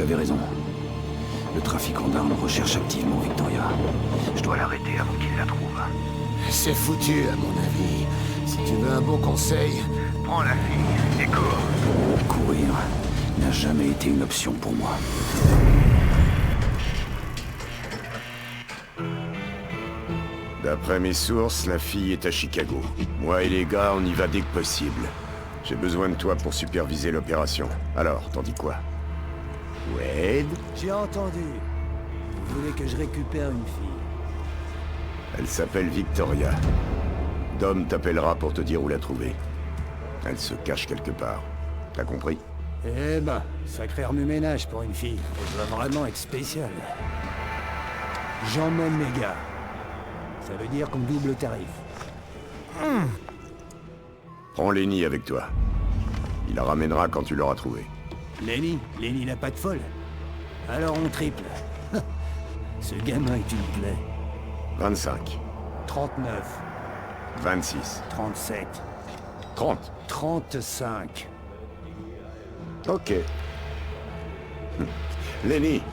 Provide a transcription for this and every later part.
avez raison. Le trafiquant d'armes recherche activement Victoria. Je dois l'arrêter avant qu'il la trouve. C'est foutu, à mon avis. Si tu veux un bon conseil... Prends la fille et cours. Courir n'a jamais été une option pour moi. D'après mes sources, la fille est à Chicago. Moi et les gars, on y va dès que possible. J'ai besoin de toi pour superviser l'opération. Alors, t'en dis quoi? Wade? J'ai entendu. Vous voulez que je récupère une fille? Elle s'appelle Victoria. Dom t'appellera pour te dire où la trouver. Elle se cache quelque part. T'as compris? Eh ben, sacré remue-ménage pour une fille. Elle doit vraiment être spéciale. J'emmène mes gars. Ça veut dire qu'on double le tarif. Prends Lenny avec toi. Il la ramènera quand tu l'auras trouvée. Lenny n'a pas de folle. Alors on triple. Ce gamin est une plaie. 25. 39. 26. 37. 30. 35. Ok. Lenny,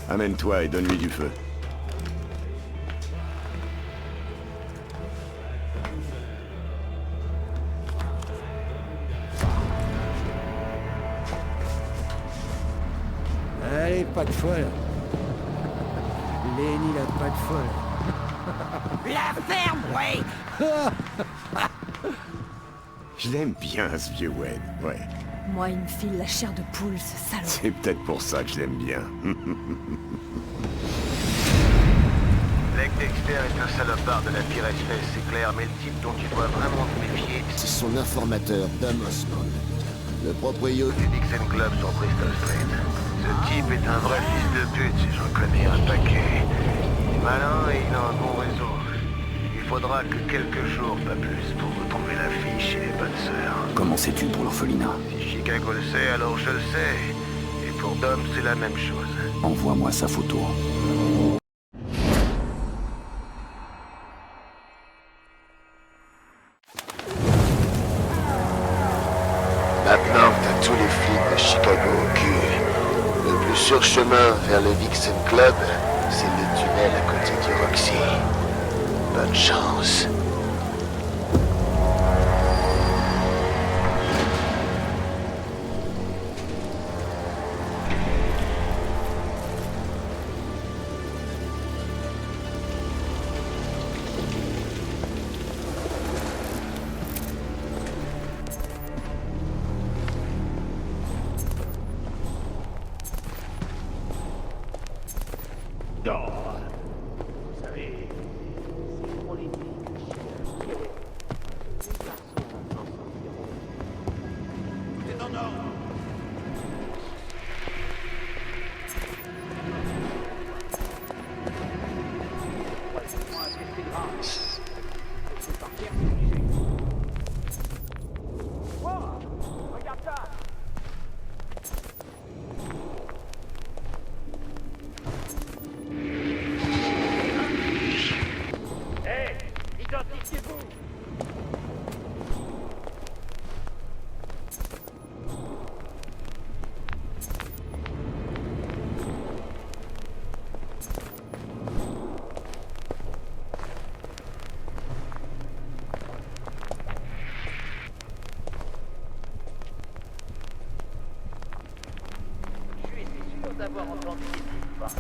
amène-toi et donne-lui du feu. Allez, pas de folle. Lenny n'a pas de folle. La ferme, oui. Je l'aime bien, ce vieux Wade, ouais. Moi, il me file la chair de poule, ce salaud. C'est peut-être pour ça que je l'aime bien. Blake Dexter est un salopard de la pire espèce, c'est clair, mais le type dont tu dois vraiment te méfier, C'est son informateur, Dom Osmond. Le proprio... du Dixon Club sur Bristol Street. Ce type est un vrai fils de pute, si j'en connais un paquet. Il est malin et il a un bon réseau. Il faudra que quelques jours, pas plus, pour retrouver la fille chez les bonnes sœurs. Comment sais-tu pour l'orphelinat? Si Chicago le sait, alors je le sais. Et pour Dom, c'est la même chose. Envoie-moi sa photo. Maintenant que t'as tous les flics de Chicago au cul, le plus sûr chemin vers le Dixon Club, c'est le tunnel à côté du Roxy. Bonne chance. D'avoir entendu cette histoire.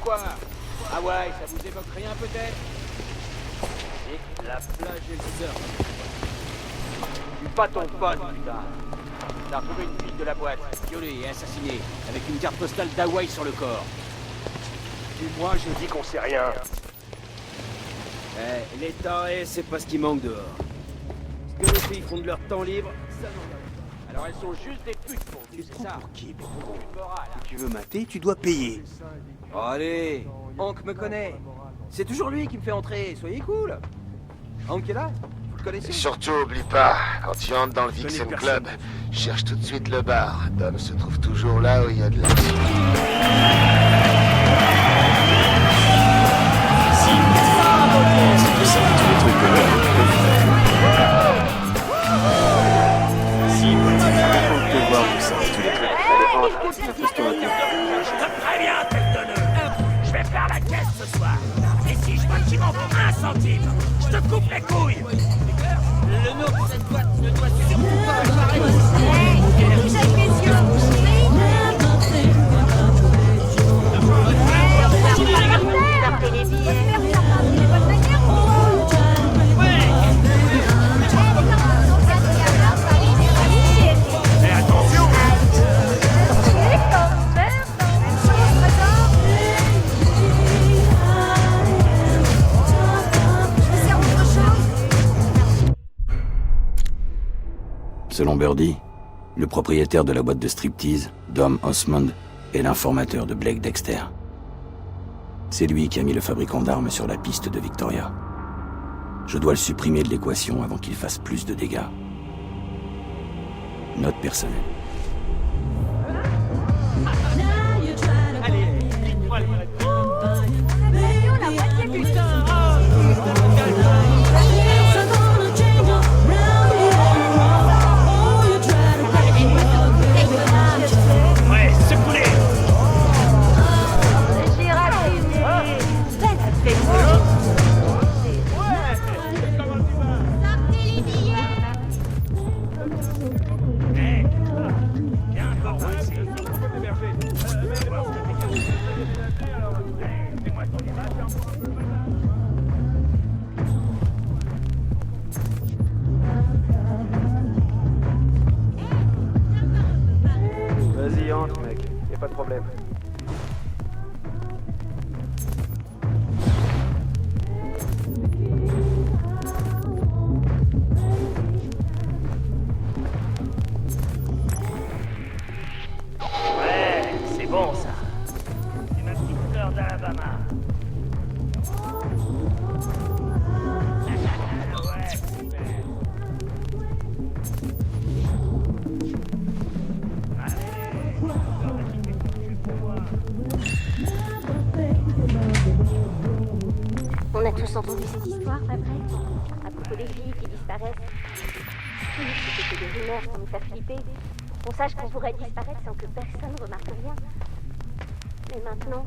quoi? Hawaï, ça vous évoque rien peut-être? Et la plage et le surf. Je suis pas ton pote, putain. T'as retrouvé une fille de la boîte, violée et assassinée, avec une carte postale d'Hawaï sur le corps. Et moi, je dis qu'on sait rien. Eh, les tarés, c'est pas ce qui manque dehors. Ce que les filles font de leur temps libre, ça n'en va pas. Alors elles sont juste des putes pour vous, c'est ça? Pour qui, bro? Une morale, hein. Si tu veux mater, tu dois payer. Oh, allez, Hank me connaît. C'est toujours lui qui me fait entrer, soyez cool. Hank est là? Vous le Et connaissez? surtout, oublie pas, quand tu entres dans le Vixen Club, cherche tout de suite le bar. Dom se trouve toujours là où il y a de la... Très bien, tête de nœud. Je vais faire la caisse ce soir. Et si je vois qu'il m'en faut 1 centime, je te coupe les couilles. Le nom de cette boîte ne doit surtout pas apparaître. Mais attention. Selon Birdie, le propriétaire de la boîte de striptease, Dom Osmond, est l'informateur de Blake Dexter. C'est lui qui a mis le fabricant d'armes sur la piste de Victoria. Je dois le supprimer de l'équation avant qu'il fasse plus de dégâts. Note personnelle. Allez, dites-moi le vrai. Ouais, secoue-les. Viens encore voir ici. Fais-moi ton image. Vas-y, entre, mec. Y a pas de problème. Ouais, c'est bon ça. C'est ma petite fleur d'Alabama. Ouais, super. On a tous entendu cette histoire, pas vrai? À propos des filles qui disparaissent. Oui, c'était que des rumeurs pour nous faire flipper. Qu'on sache qu'on pourrait disparaître sans que personne remarque rien. Mais maintenant,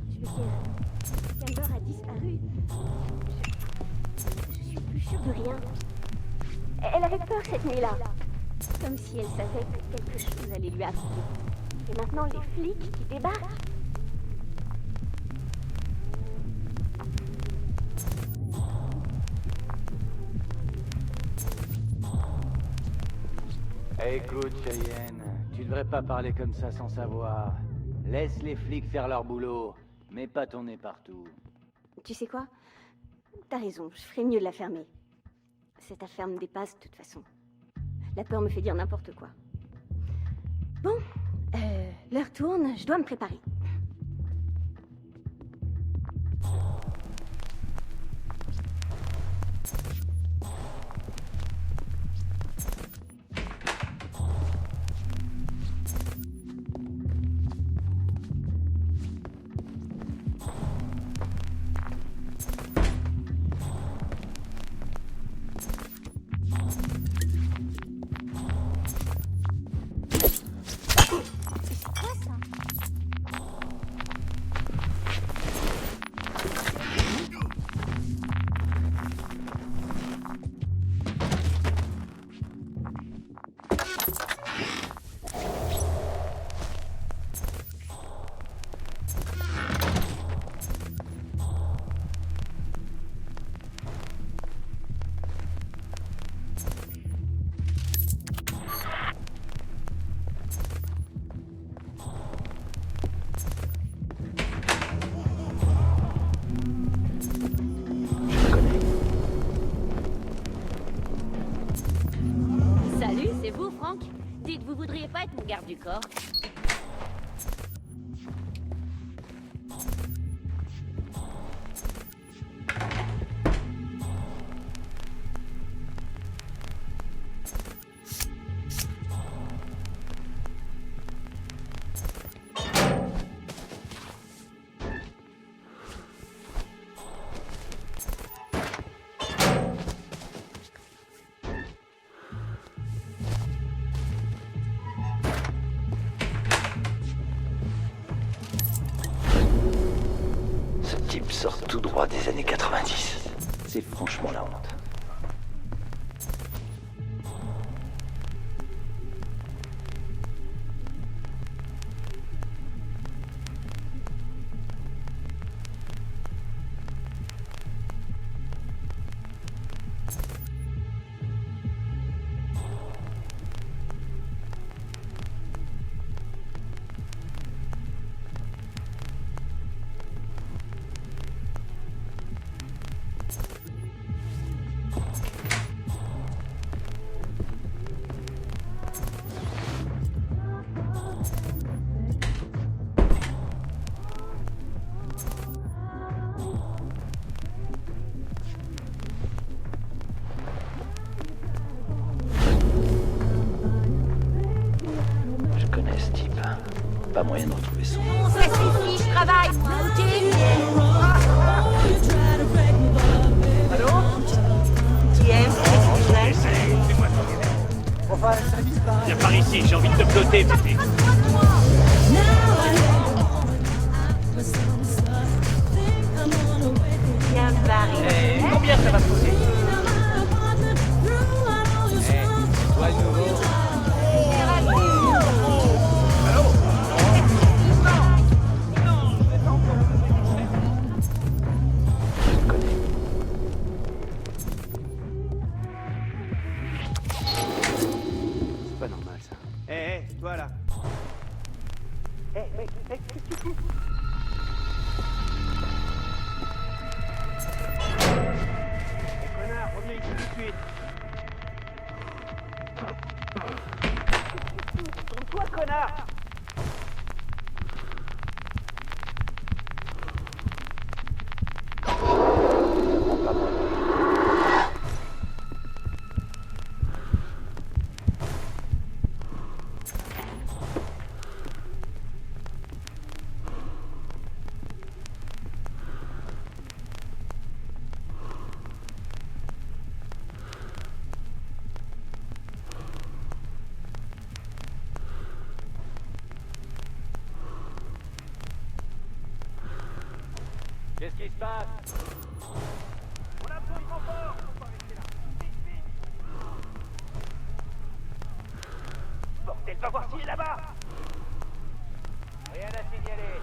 je veux dire, Amber a disparu. Je suis plus sûre de rien. Elle avait peur cette nuit-là. Comme si elle savait que quelque chose allait lui arriver. Et maintenant, les flics qui débarquent. Écoute, Cheyenne, tu devrais pas parler comme ça sans savoir. Laisse les flics faire leur boulot, mets pas ton nez partout. Tu sais quoi? T'as raison, je ferais mieux de la fermer. Cette affaire me dépasse de toute façon. La peur me fait dire n'importe quoi. Bon, l'heure tourne, je dois me préparer. C'est quoi ça? dites, vous voudriez pas être mon garde du corps? Ce type sort tout droit des années 90. C'est franchement la honte. Je connais ce type. Pas moyen de retrouver son nom. Ça suffit, je travaille, moi, ok? Allô? Qui est? Viens par ici, j'ai envie de te flotter, bébé. Viens, Barry. Combien ça va te coûter? Toi de nouveau. Je le connais. C'est pas normal ça. Toi là. Mec, qu'est-ce que tu fous? Connard, reviens ici tout de suite. Tourne-toi, connard! Qu'est-ce qui se passe? On a besoin de renfort! Faut pas rester là! Vite, vite! Bordel, va voir s'il est là-bas! Rien à signaler.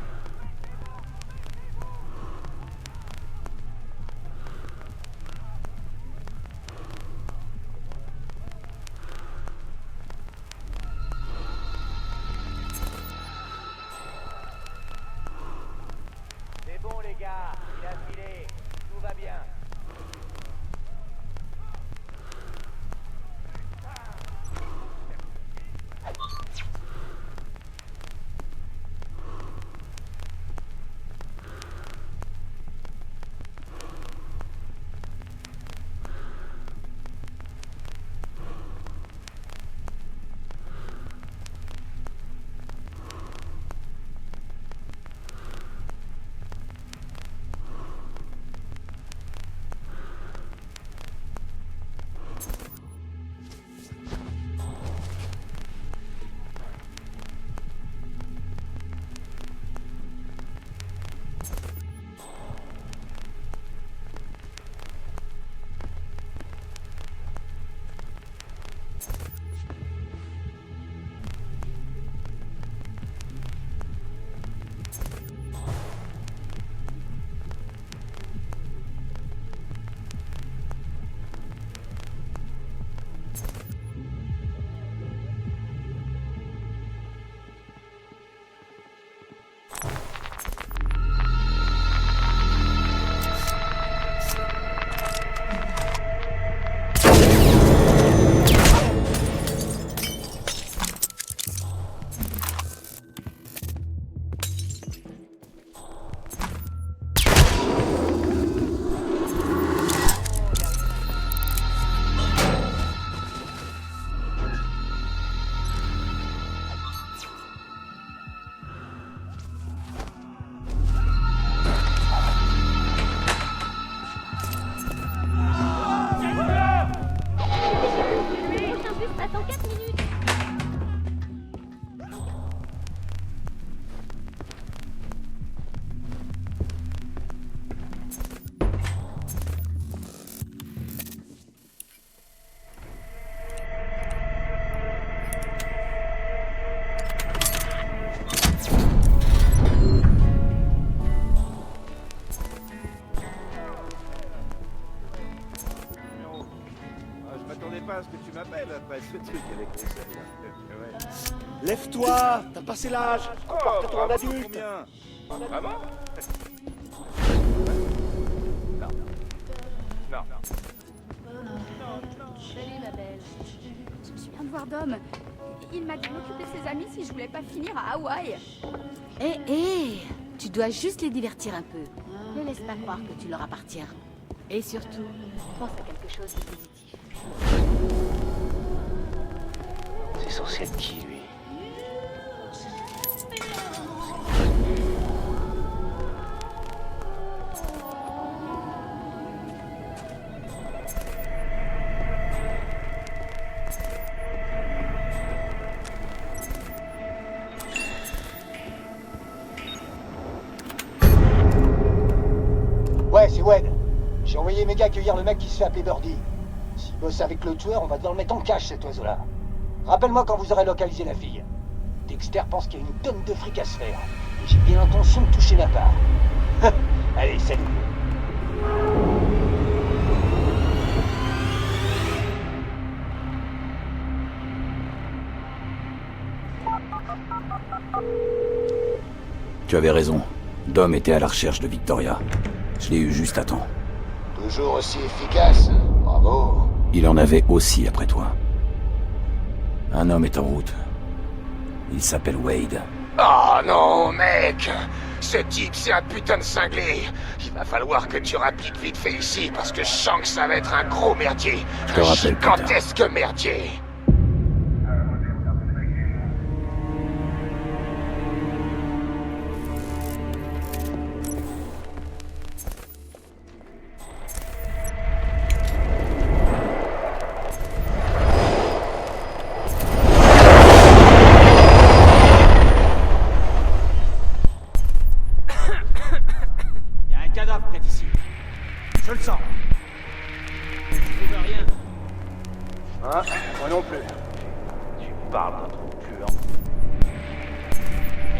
C'est bon les gars, il a filé, tout va bien. pas ce que tu m'appelles après ce truc avec les selles. Ouais. Lève-toi, t'as passé l'âge. Comporte-toi en adulte. Combien? Vraiment? Non. Non. Salut ma belle. Je viens de voir Dom. Il m'a dit de m'occuper de ses amis si je voulais pas finir à Hawaï. Tu dois juste les divertir un peu. Ne laisse pas croire que tu leur appartiens. Et surtout, pense à quelque chose de positif. C'est censé être qui, lui? Ouais, c'est Wade. J'ai envoyé mes gars accueillir le mec qui se fait appeler Birdie. S'il bosse avec le tueur, on va devoir le mettre en cache, cet oiseau-là. Rappelle-moi quand vous aurez localisé la fille. Dexter pense qu'il y a une tonne de fric à se faire. Et j'ai bien l'intention de toucher la part. Allez, salut. Tu avais raison. Dom était à la recherche de Victoria. Je l'ai eu juste à temps. Toujours aussi efficace. Bravo. Il en avait aussi après toi. Un homme est en route. Il s'appelle Wade. Oh non, mec! Ce type, c'est un putain de cinglé! Il va falloir que tu rappliques vite fait ici, parce que je sens que ça va être un gros merdier! Je te rappelle plus tard. Gigantesque merdier! Je le sens. Je trouve rien. Hein? Moi non plus. Tu parles d'un trou puant.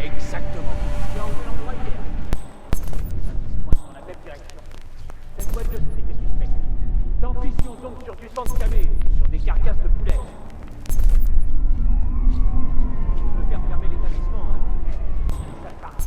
Exactement. Tu as enlevé l'endroit hier. Ça se pointe dans la même direction. Cette boîte de strip est suspecte. Tant pis si on tombe sur du sang de camé ou sur des carcasses de poulet. Tu veux faire fermer l'établissement, hein? Ça part.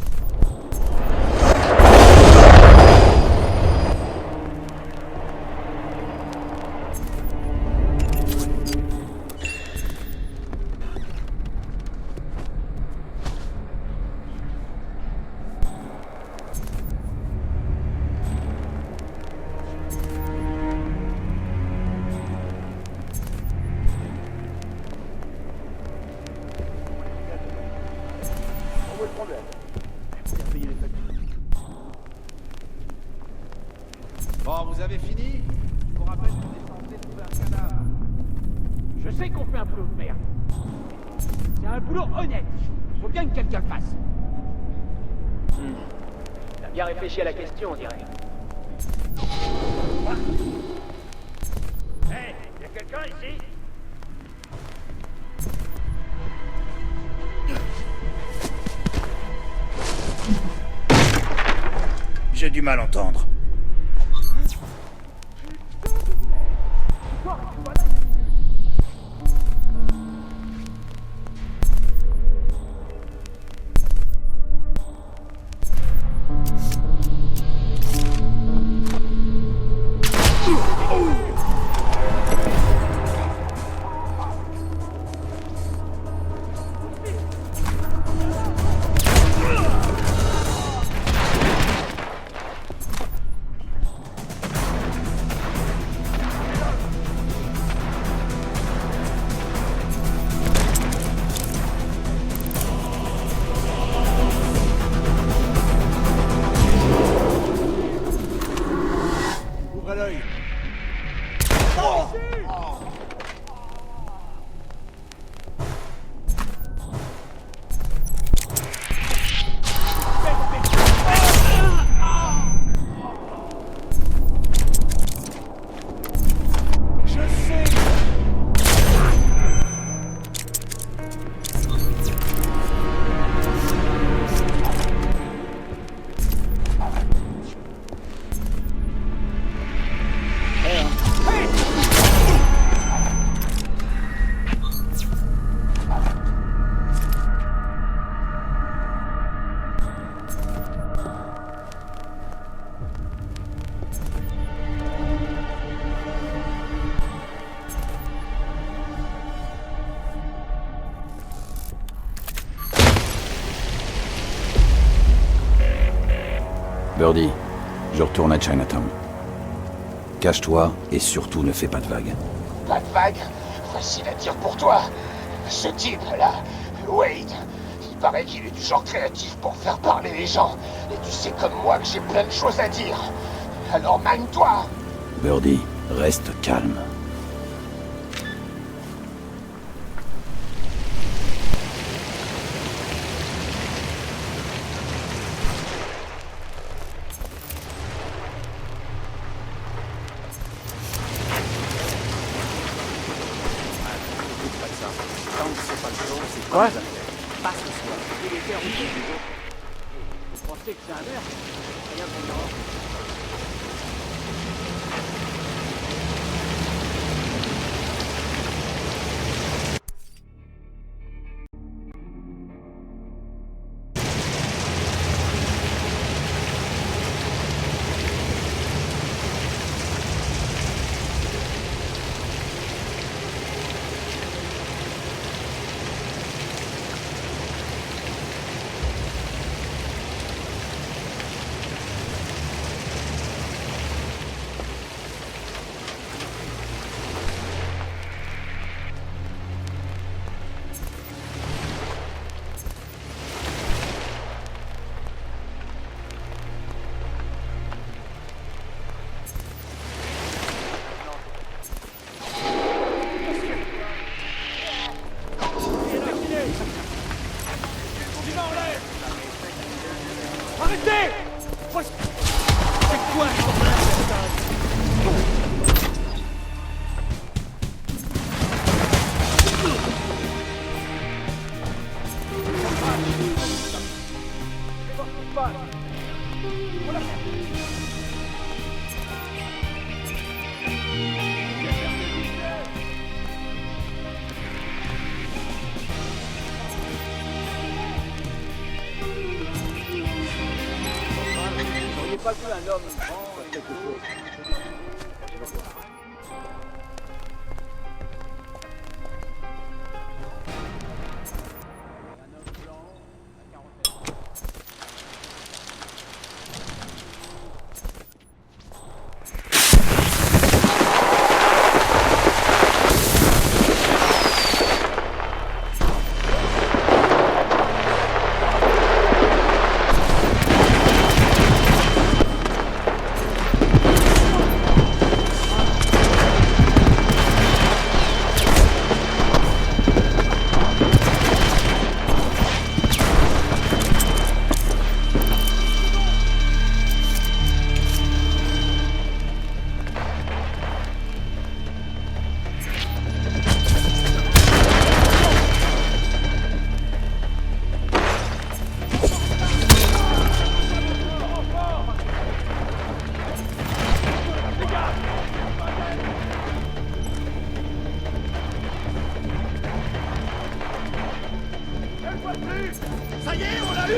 Bon, vous avez fini? Je vous rappelle qu'on est censé trouver un cadavre. Je sais qu'on fait un boulot de merde. C'est un boulot honnête. Faut bien que quelqu'un le fasse. T'as bien réfléchi à la question, on dirait. Hey, y a quelqu'un ici? J'ai du mal à entendre. Birdie, je retourne à Chinatown. Cache-toi et surtout ne fais pas de vagues. Pas de vague? Facile à dire pour toi. Ce type-là, Wade, il paraît qu'il est du genre créatif pour faire parler les gens. Et tu sais comme moi que j'ai plein de choses à dire. Alors manie-toi! Birdie, reste calme. Quoi? Pas ce soir. Il était en milieu des autres. Vous pensez que c'est un meurtre? Rien qu'on dehors. Arrêtez! C'est quoi ce pas vu un homme grand quelque chose. Ça y est, on l'a eu!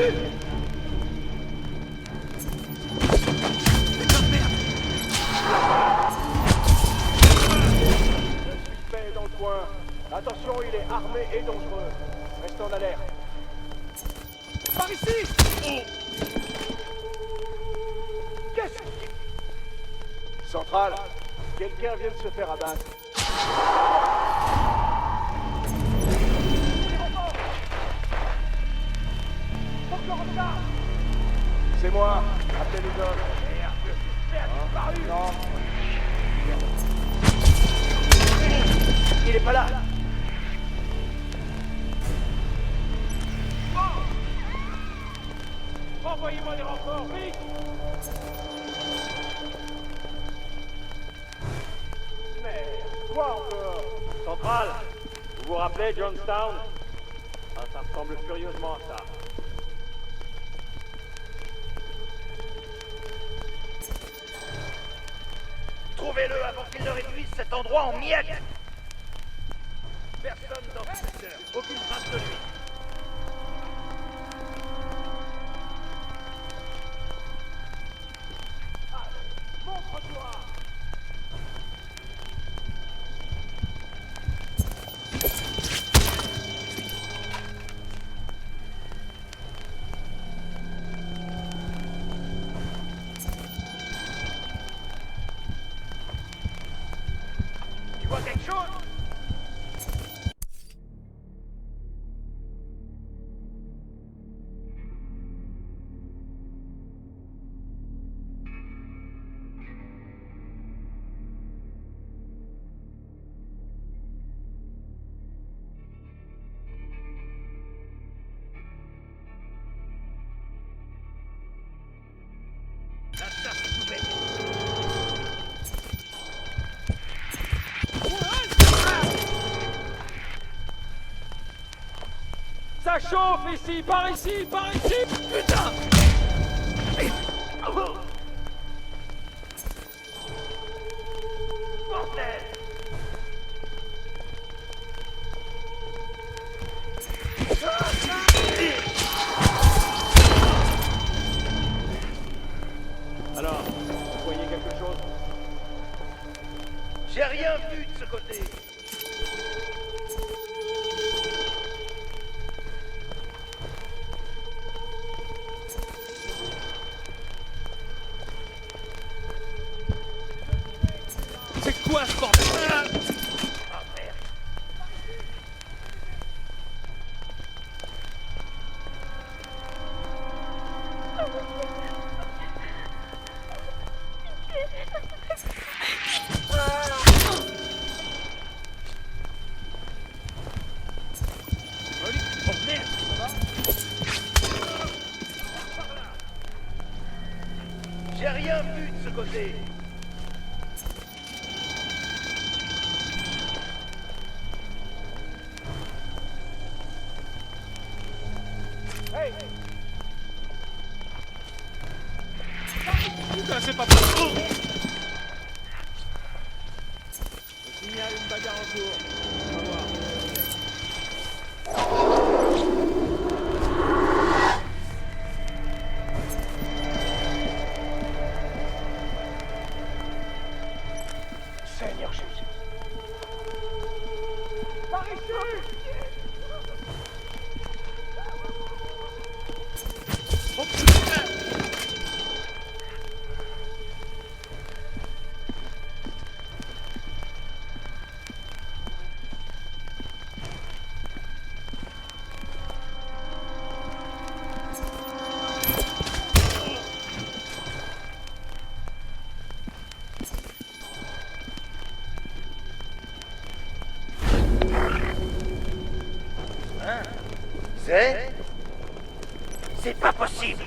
Le suspect est dans le coin. Attention, il est armé et dangereux. Restez en alerte. Par ici! Qu'est-ce que... Central, quelqu'un vient de se faire abattre. C'est moi, appelez les hommes. Merde, le suspect a disparu. Non. Il est pas là. Bon. Envoyez-moi des renforts, vite. Merde, quoi encore? Central, vous vous rappelez Johnstown? Ah, ça ressemble furieusement à ça. Trouvez-le avant qu'il ne réduise cet endroit en miettes! Personne dans ce secteur, aucune trace de lui. Allez, montre-toi! chauffe ici, par ici, par ici. Putain. Bordel! Alors, vous voyez quelque chose? J'ai rien vu de ce côté. C'est quoi ce bordel? Ah merde. Oh merde, ça va? J'ai rien vu de ce côté. Hey! Putain, c'est pas possible! Je signale une bagarre en cours. On va voir. Seigneur Jésus. Par ici! Oh putain! C'est pas possible.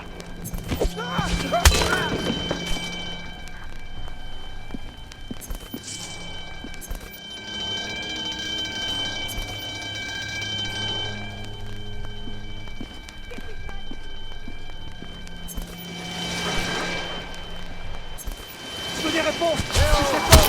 Je veux des réponses! Je sais pas!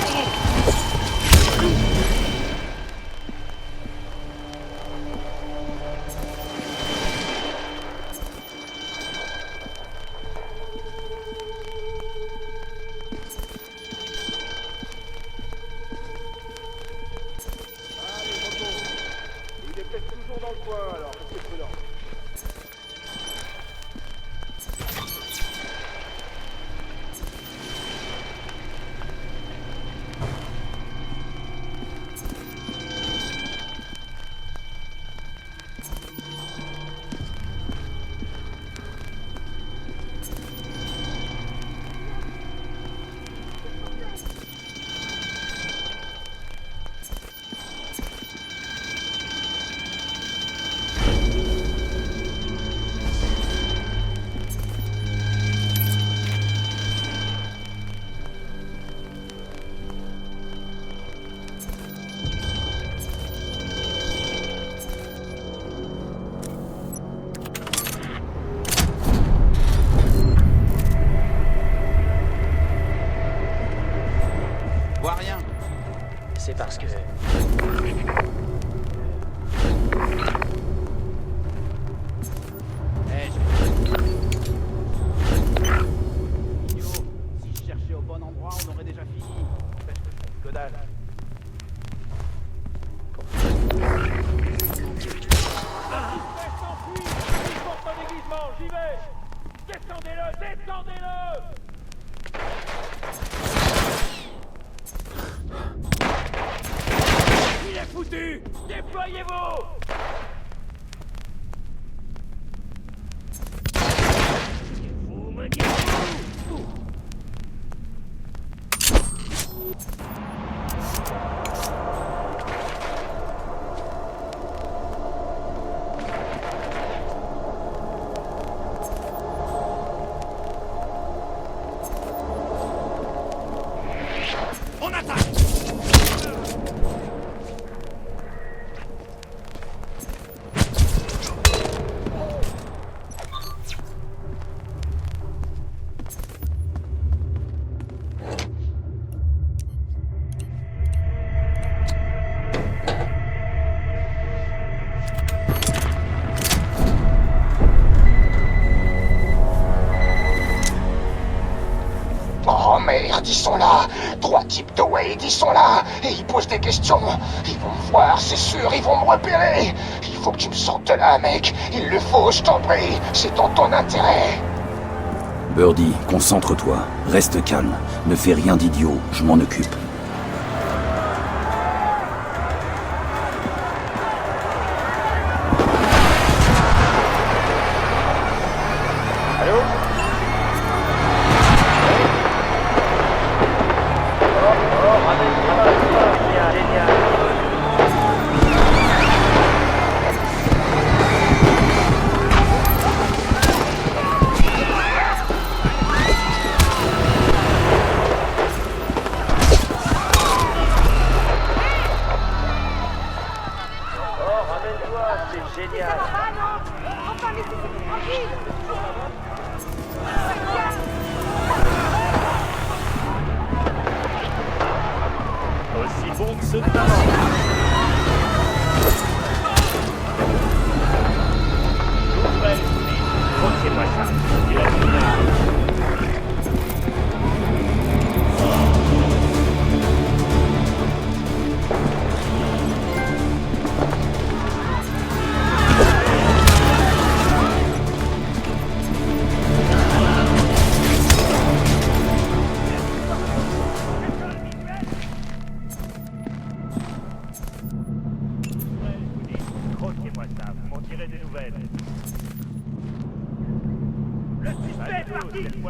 Allez, repos. Il est peut-être toujours dans le coin, alors restez prudent. Vois rien. C'est parce que... Idiot, si je cherchais au bon endroit, on aurait déjà fini. Que dalle. Reste enfui! Il porte un déguisement, j'y vais! Descendez-le! Descendez-le! Il est foutu! Déployez-vous! Vous me guettez-vous! On attaque! merde, ils sont là. 3 types de Wade, ils sont là. Et ils posent des questions. Ils vont me voir, c'est sûr, ils vont me repérer. Il faut que tu me sortes de là, mec. Il le faut, je t'en prie. C'est dans ton intérêt. Birdie, concentre-toi. Reste calme. Ne fais rien d'idiot. Je m'en occupe.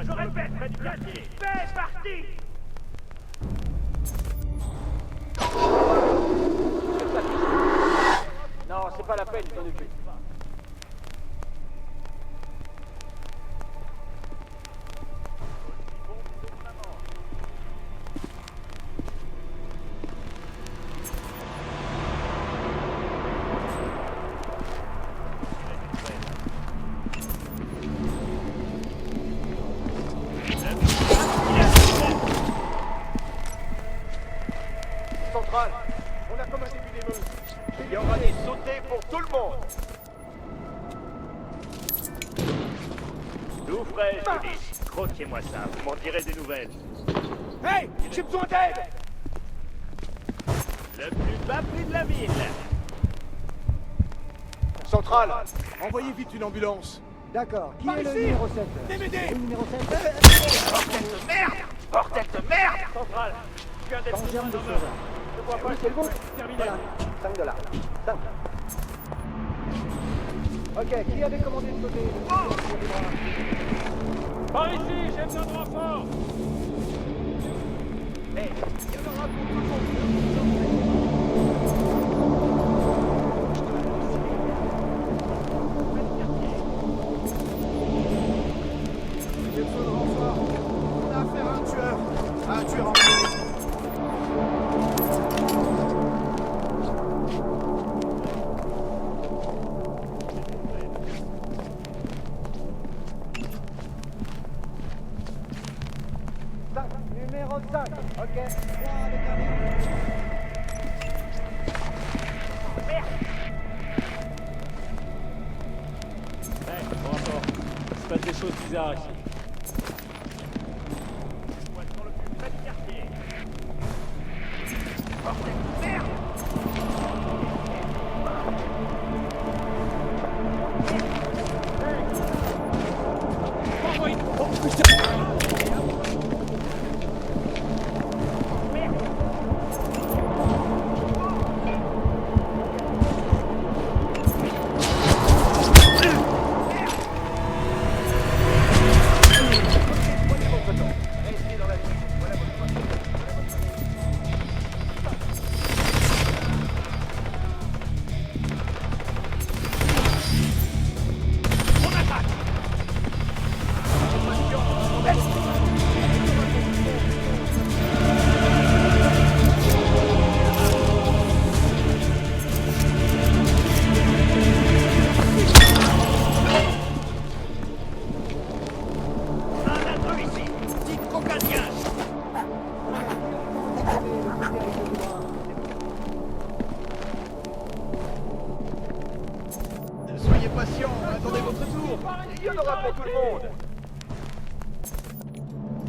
Je répète, près du quartier. Fais parti. Non, c'est pas la peine, je m'en occupe. Central, on a comme un début d'émeute. Il y aura des sautés pour tout le monde. Tout frais, je vous dis. Croquez-moi ça, vous m'en direz des nouvelles. Hey, j'ai besoin d'aide. Le plus bas prix de la ville. Central, envoyez vite une ambulance. D'accord. Qui Par est le ici. numéro 7 DVD. Le numéro 7 Bordel de merde. Bordel de merde. Central, je viens d'être Tangente de dans sauveur. Je vois pas Oui, c'est le bon. terminé. Voilà. 5 $. 5. Ok, qui avait commandé de côté Par ici, j'ai besoin de renfort. Hey, il y en aura pour tout le monde. J'ai besoin de renfort. On a affaire à un tueur. À un tueur en série. Numéro 5. Ok. Ouais, bon rapport. Il se passe des choses bizarres ici. Dans le plus près du quartier. Bordel de merde. Oh putain!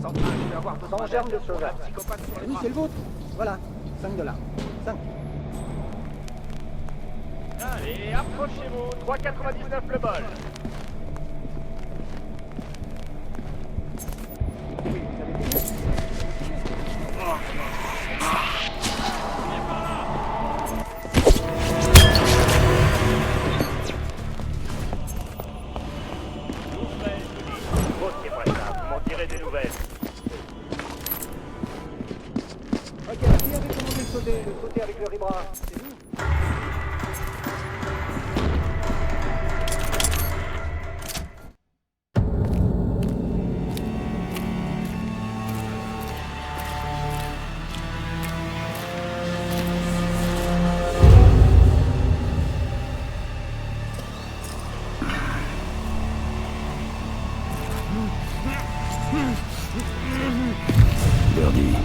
Central, je vais avoir besoin Sans germe de pour sauveur. la psychopathe sur les Oui, bras. c'est le vôtre. Voilà, 5 $. 5. Allez, approchez-vous. 3,99 le bol. Posez-moi ça, vous m'en direz des nouvelles. Ok, qui avait commandé le sauter avec le rebras? C'est vous? Birdie,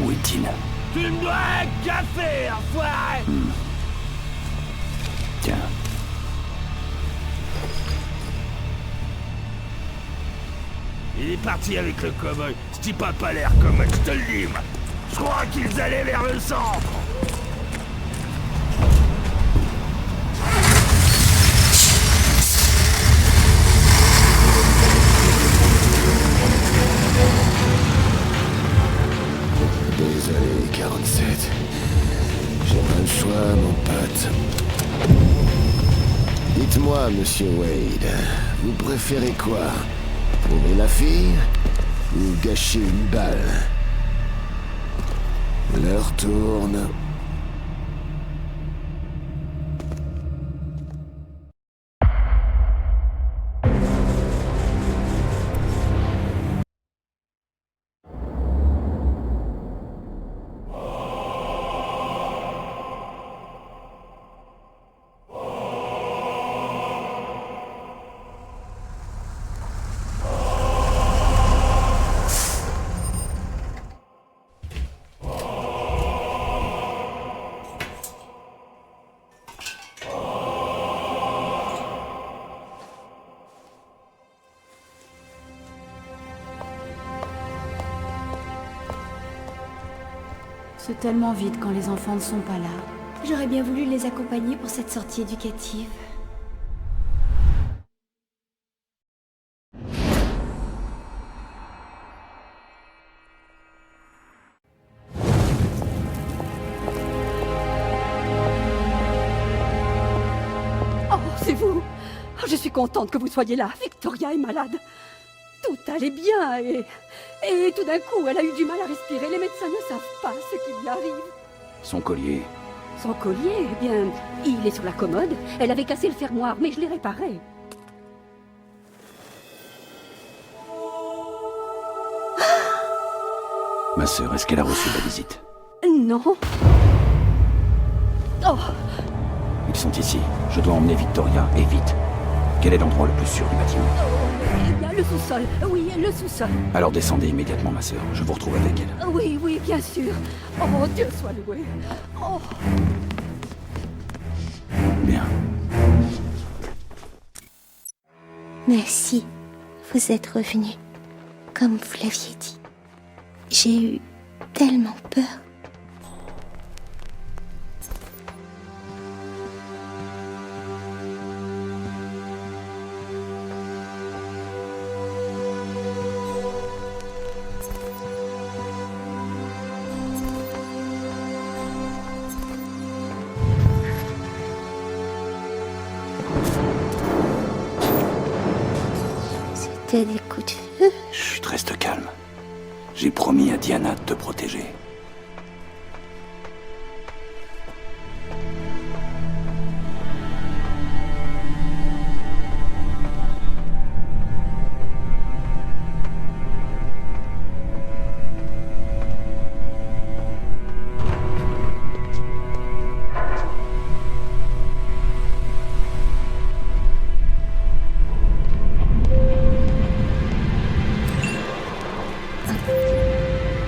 où est-il? Tu me dois un café, enfoiré! Tiens. Il est parti avec le cow-boy. Ce type a pas l'air comme je te le dis, moi. Je crois qu'ils allaient vers le centre. Désolé, 47. J'ai pas le choix, mon pote. Dites-moi, monsieur Wade, vous préférez quoi? Trouver la fille ou gâcher une balle? L'heure tourne. C'est tellement vite quand les enfants ne sont pas là. J'aurais bien voulu les accompagner pour cette sortie éducative. Oh, c'est vous! Je suis contente que vous soyez là. Victoria est malade. Tout allait bien et tout d'un coup, elle a eu du mal à respirer. Les médecins ne savent pas ce qui lui arrive. Son collier. Son collier, eh bien, il est sur la commode. Elle avait cassé le fermoir, mais je l'ai réparé. Ma sœur, est-ce qu'elle a reçu la visite? Non. Oh, Ils sont ici. Je dois emmener Victoria, et vite. Quel est l'endroit le plus sûr du bâtiment? il y a le sous-sol. Oui, le sous-sol. Alors descendez immédiatement, ma sœur. Je vous retrouve avec elle. Oui, oui, bien sûr. Oh, Dieu soit loué. Oh. Bien. Merci. Vous êtes revenu. Comme vous l'aviez dit. J'ai eu tellement peur. C'était des coups de feu. Chut, reste calme. J'ai promis à Diana de te protéger.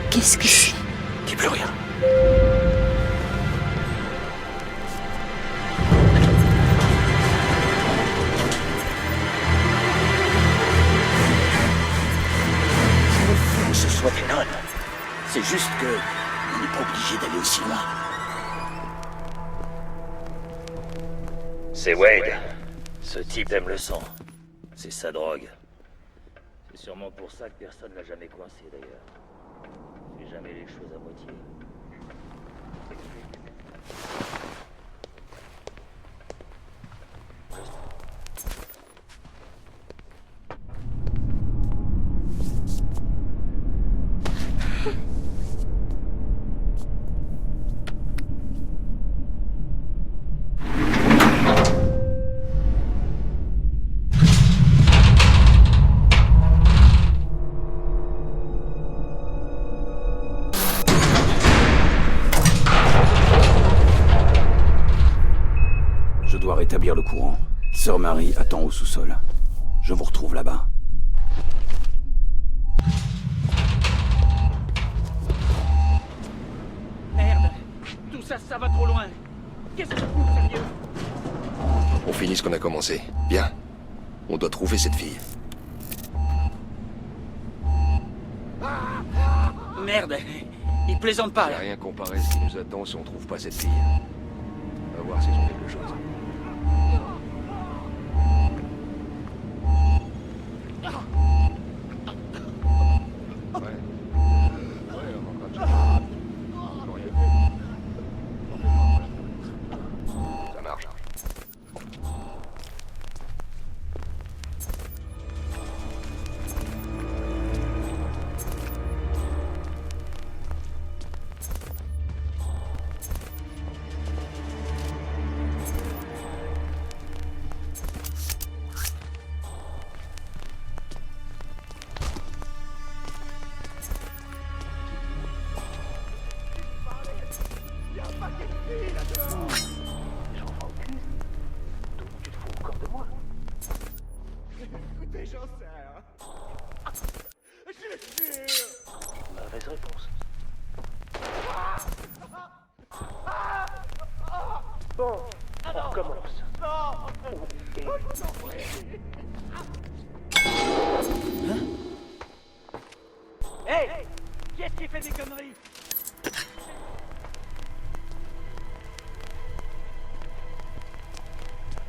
Qu'est-ce que c'est? Dis plus rien. que ce soit des nonnes. C'est juste que on n'est pas obligé d'aller aussi loin. C'est Wade. Ce type aime le sang. C'est sa drogue. C'est sûrement pour ça que personne l'a jamais coincé d'ailleurs. Il fait jamais les choses à moitié. Rétablir le courant. Sœur Marie attend au sous-sol. Je vous retrouve là-bas. Merde. Tout ça, ça va trop loin. Qu'est-ce que vous fout, sérieux? On finit ce qu'on a commencé. Bien. On doit trouver cette fille. Merde. Il plaisante pas, Y là. a rien comparé à ce qui nous attend si on trouve pas cette fille. On va voir s'ils ont quelque chose. Ça marche. Mauvaise réponse. Bon, on recommence. Hey! Qui est-ce qui fait des conneries?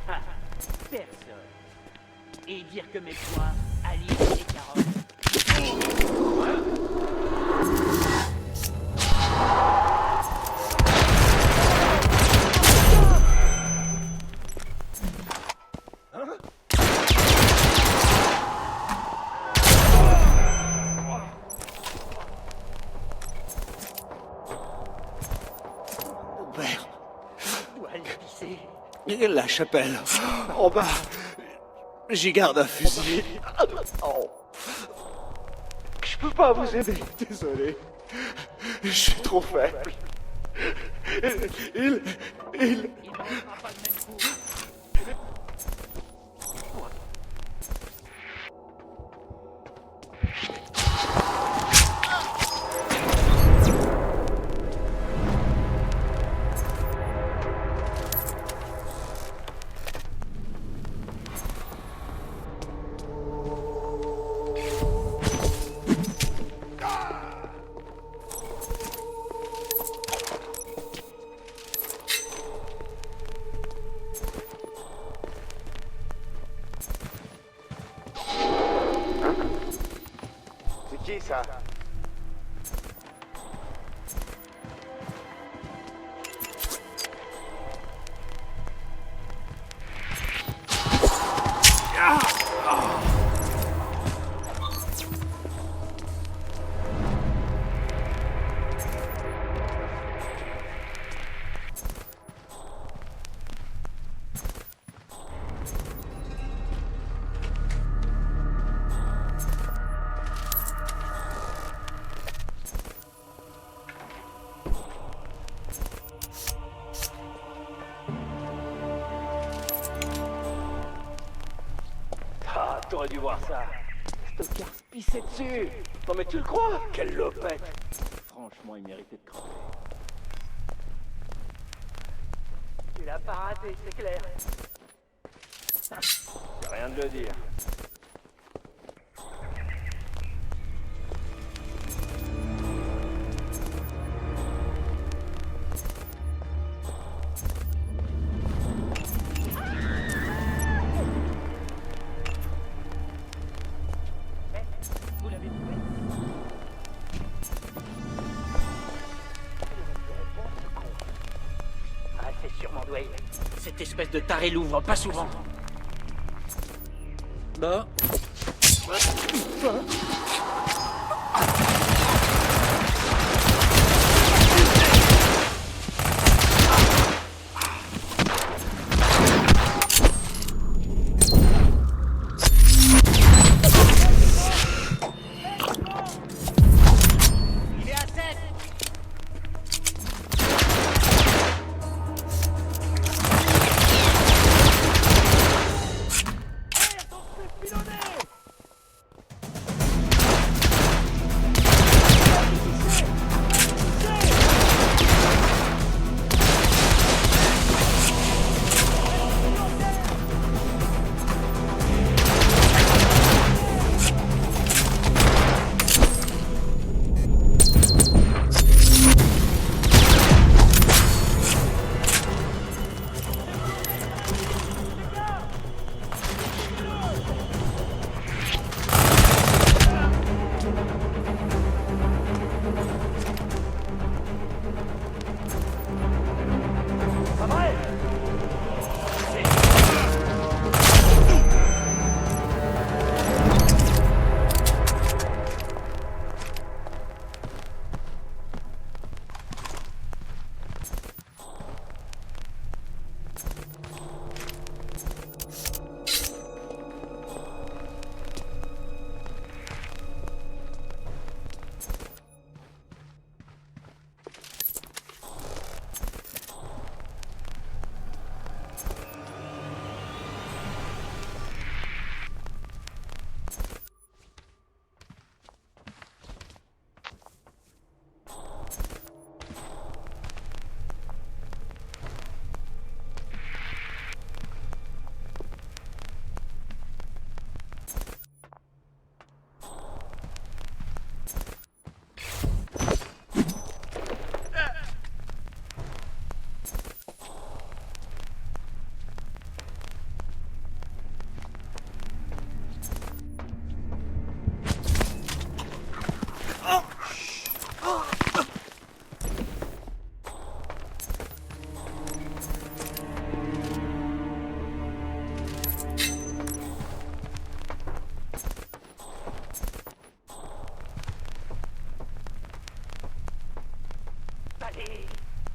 Ah, personne. Et dire que mes poings allient les carottes. Père, Dois aller pisser. la chapelle, en bas, j'y garde un fusil. Oh. Je peux pas vous aider, désolé. Je suis trop faible. Il mangera pas le même coup. C'est qui ça? Ah, t'aurais dû voir ça. Stockard se pissait dessus. Non mais tu le crois? Quelle lopette. Franchement, il méritait de crever. Tu l'as pas raté, c'est clair. C'est rien de le dire. Cette espèce de taré l'ouvre pas souvent. Bon.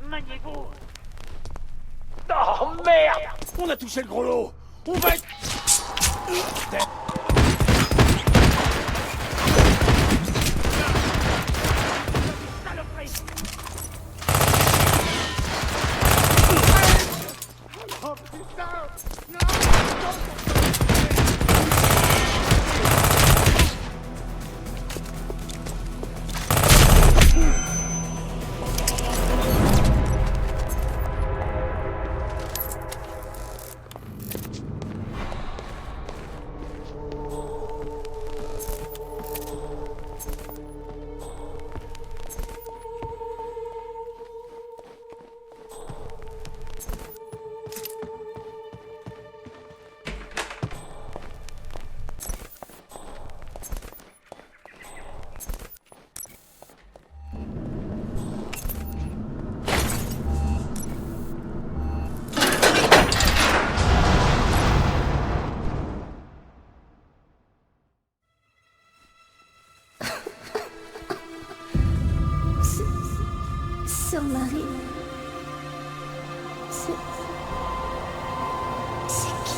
Maniez-vous. Oh merde! On a touché le gros lot. On va être... Oh putain! Non! Sœur Marie. C'est qui?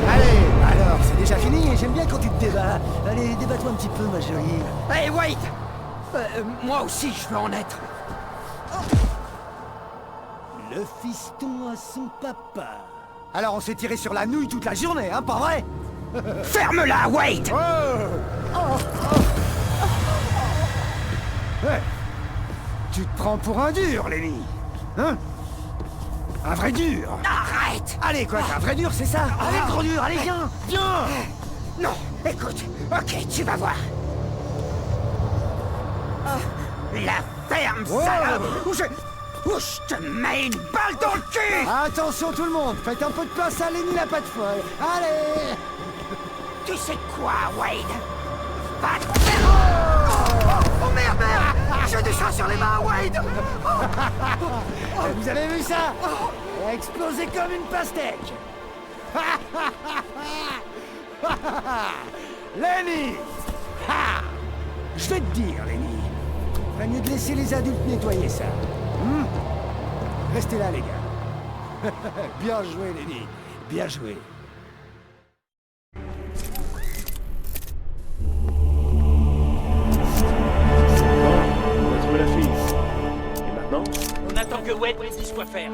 Allez, alors, c'est déjà fini. J'aime bien quand tu te débats. Allez, débat-toi un petit peu, ma jolie. Hey, wait! Moi aussi, je veux en être. Le fiston à son papa. Alors, on s'est tiré sur la nouille toute la journée, hein, pas vrai? Ferme-la, wait! Ouais. Tu te prends pour un dur, Lenny. Hein? Un vrai dur. Arrête! Allez, quoi, un vrai dur, c'est ça? Allez, gros dur, allez, viens! Viens! Non, écoute, ok, tu vas voir. La ferme, salope! Ou je te mets une balle dans le cul! Attention tout le monde, faites un peu de place à Lenny la patte folle. Allez! Tu sais quoi, Wade? Va te faire... Oh merde, merde! J'ai du sang sur les mains, Wade! Vous avez vu ça? Elle a explosé comme une pastèque. Lenny! Ha! Je vais te dire, Lenny. Ferait mieux de laisser les adultes nettoyer ça. Restez là, les gars. Bien joué, Lenny. Bien joué. On va trouver la fille. Et maintenant? On attend que Wade nous dise quoi faire.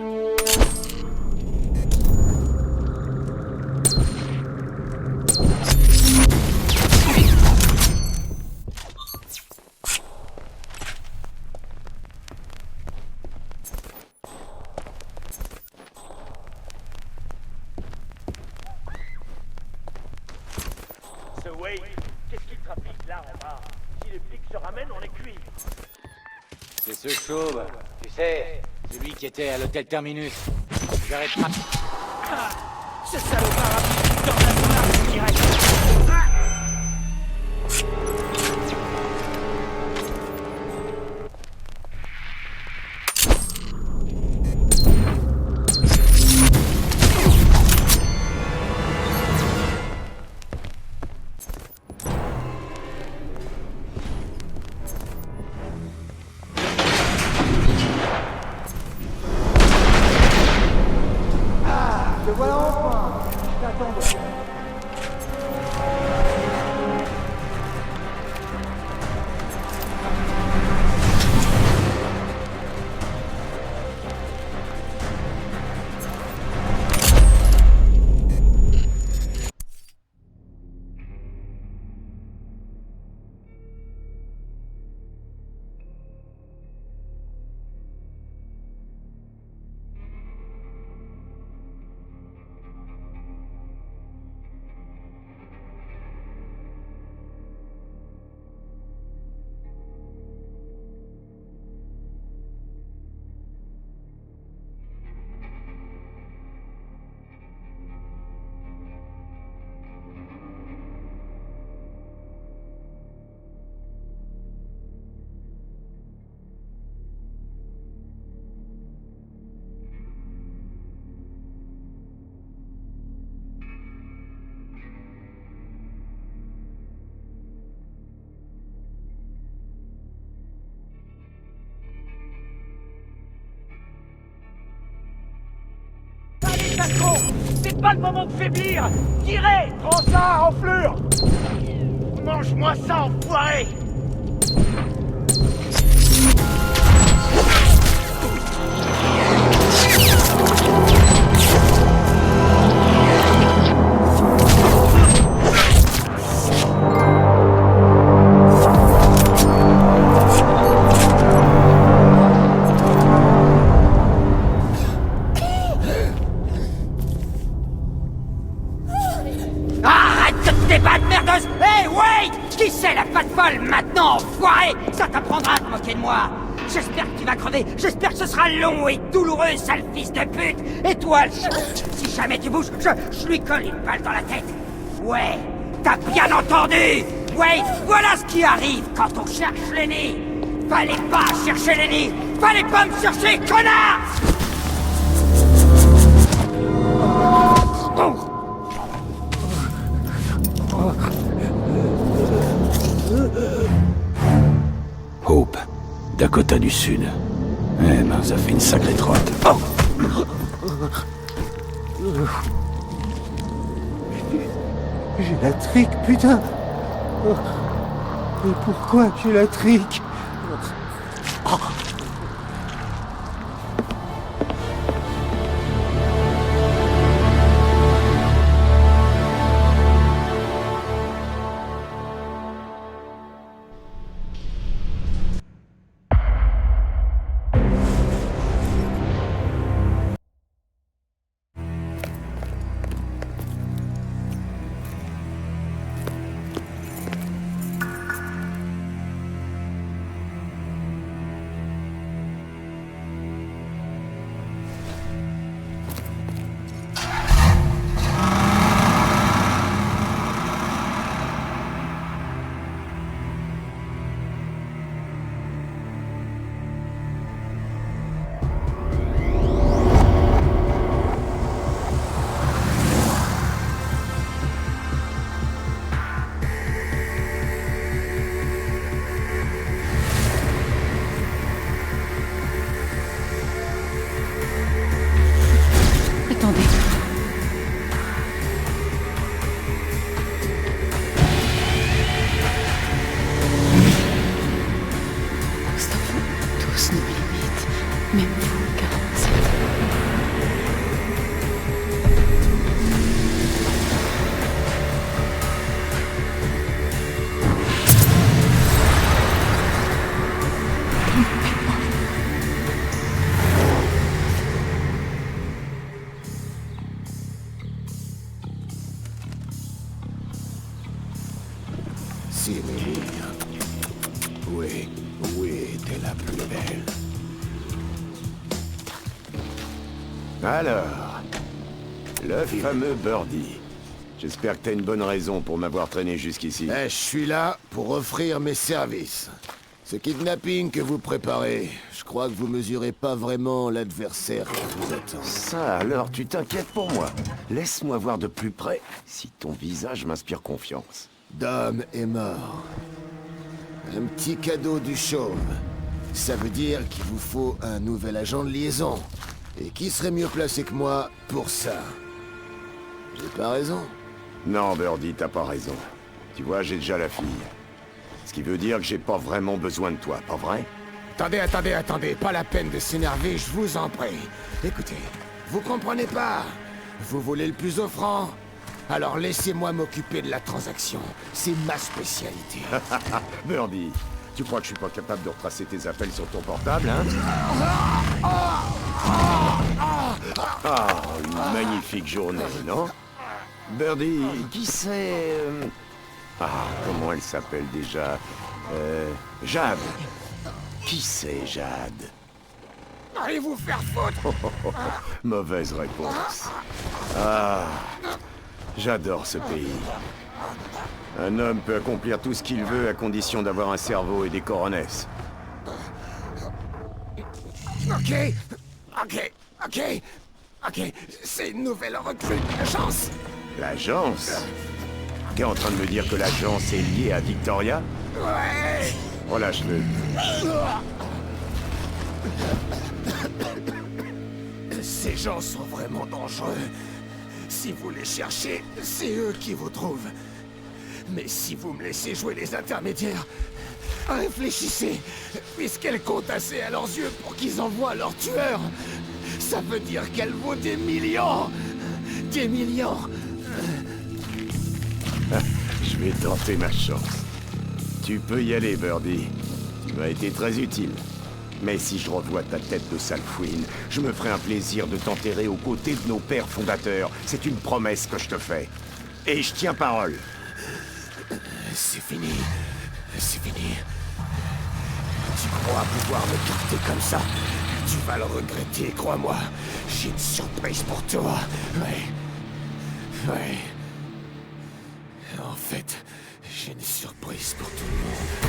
Ce Wade, qu'est-ce qu'il trafique là en bas? Si les flics se ramènent, on est cuit. C'est ce chauve, tu sais, celui qui était à l'hôtel Terminus. J'arrête pas. Ah, ce salopard a mis dans la marche direct. Te voilà enfin. Je t'attendais. Sacro, c'est pas le moment de faiblir. Tirez. Prends ça, enflure! Mange-moi ça, enfoiré. Arrête de te débattre, merdeuse! Hé, Wade! Qui c'est la patte folle maintenant, enfoiré? Ça t'apprendra à te moquer de moi! J'espère que tu vas crever, j'espère que ce sera long et douloureux, sale fils de pute! Et toi, si jamais tu bouges, je lui colle une balle dans la tête! Ouais, t'as bien entendu! Wade, voilà ce qui arrive quand on cherche Lenny! Fallait pas chercher Lenny! Fallait pas me chercher, connard! Hope, Dakota du Sud. Eh ben, ça fait une sacrée trotte. Oh. J'ai la trique, putain! Mais pourquoi j'ai la trique? Même vous, 47. Simélie. Oui, t'es la plus belle. Alors, le fameux Birdie. J'espère que t'as une bonne raison pour m'avoir traîné jusqu'ici. Je suis là pour offrir mes services. Ce kidnapping que vous préparez, je crois que vous mesurez pas vraiment l'adversaire qui vous attend. Ça alors, tu t'inquiètes pour moi. Laisse-moi voir de plus près si ton visage m'inspire confiance. Dom est mort. Un petit cadeau du chauve. Ça veut dire qu'il vous faut un nouvel agent de liaison. Et qui serait mieux placé que moi pour ça? J'ai pas raison? Non, Birdie, t'as pas raison. Tu vois, j'ai déjà la fille. Ce qui veut dire que j'ai pas vraiment besoin de toi, pas vrai? Attendez, pas la peine de s'énerver, je vous en prie. Écoutez, vous comprenez pas? Vous voulez le plus offrant? Alors laissez-moi m'occuper de la transaction. C'est ma spécialité. Birdie, tu crois que je suis pas capable de retracer tes appels sur ton portable, hein? Ah, une magnifique journée, non? Birdie, qui c'est... Ah, comment elle s'appelle déjà? Jade. Qui c'est, Jade? Allez vous faire foutre! Mauvaise réponse. Ah, j'adore ce pays. Un homme peut accomplir tout ce qu'il veut à condition d'avoir un cerveau et des coronesses. Ok, c'est une nouvelle recrue de l'agence. L'agence? T'es en train de me dire que l'agence est liée à Victoria? Ouais. Relâche-le. Ces gens sont vraiment dangereux. Si vous les cherchez, c'est eux qui vous trouvent. Mais si vous me laissez jouer les intermédiaires, réfléchissez, puisqu'elle compte assez à leurs yeux pour qu'ils envoient leur tueur. Ça veut dire qu'elle vaut des millions. Des millions. Je vais tenter ma chance. Tu peux y aller, Birdie. Tu m'as été très utile. Mais si je revois ta tête de sale fouine, je me ferai un plaisir de t'enterrer aux côtés de nos pères fondateurs. C'est une promesse que je te fais. Et je tiens parole. C'est fini. C'est fini. Tu crois pouvoir me garder comme ça? Tu vas le regretter, crois-moi. J'ai une surprise pour toi. Ouais. En fait, j'ai une surprise pour tout le monde.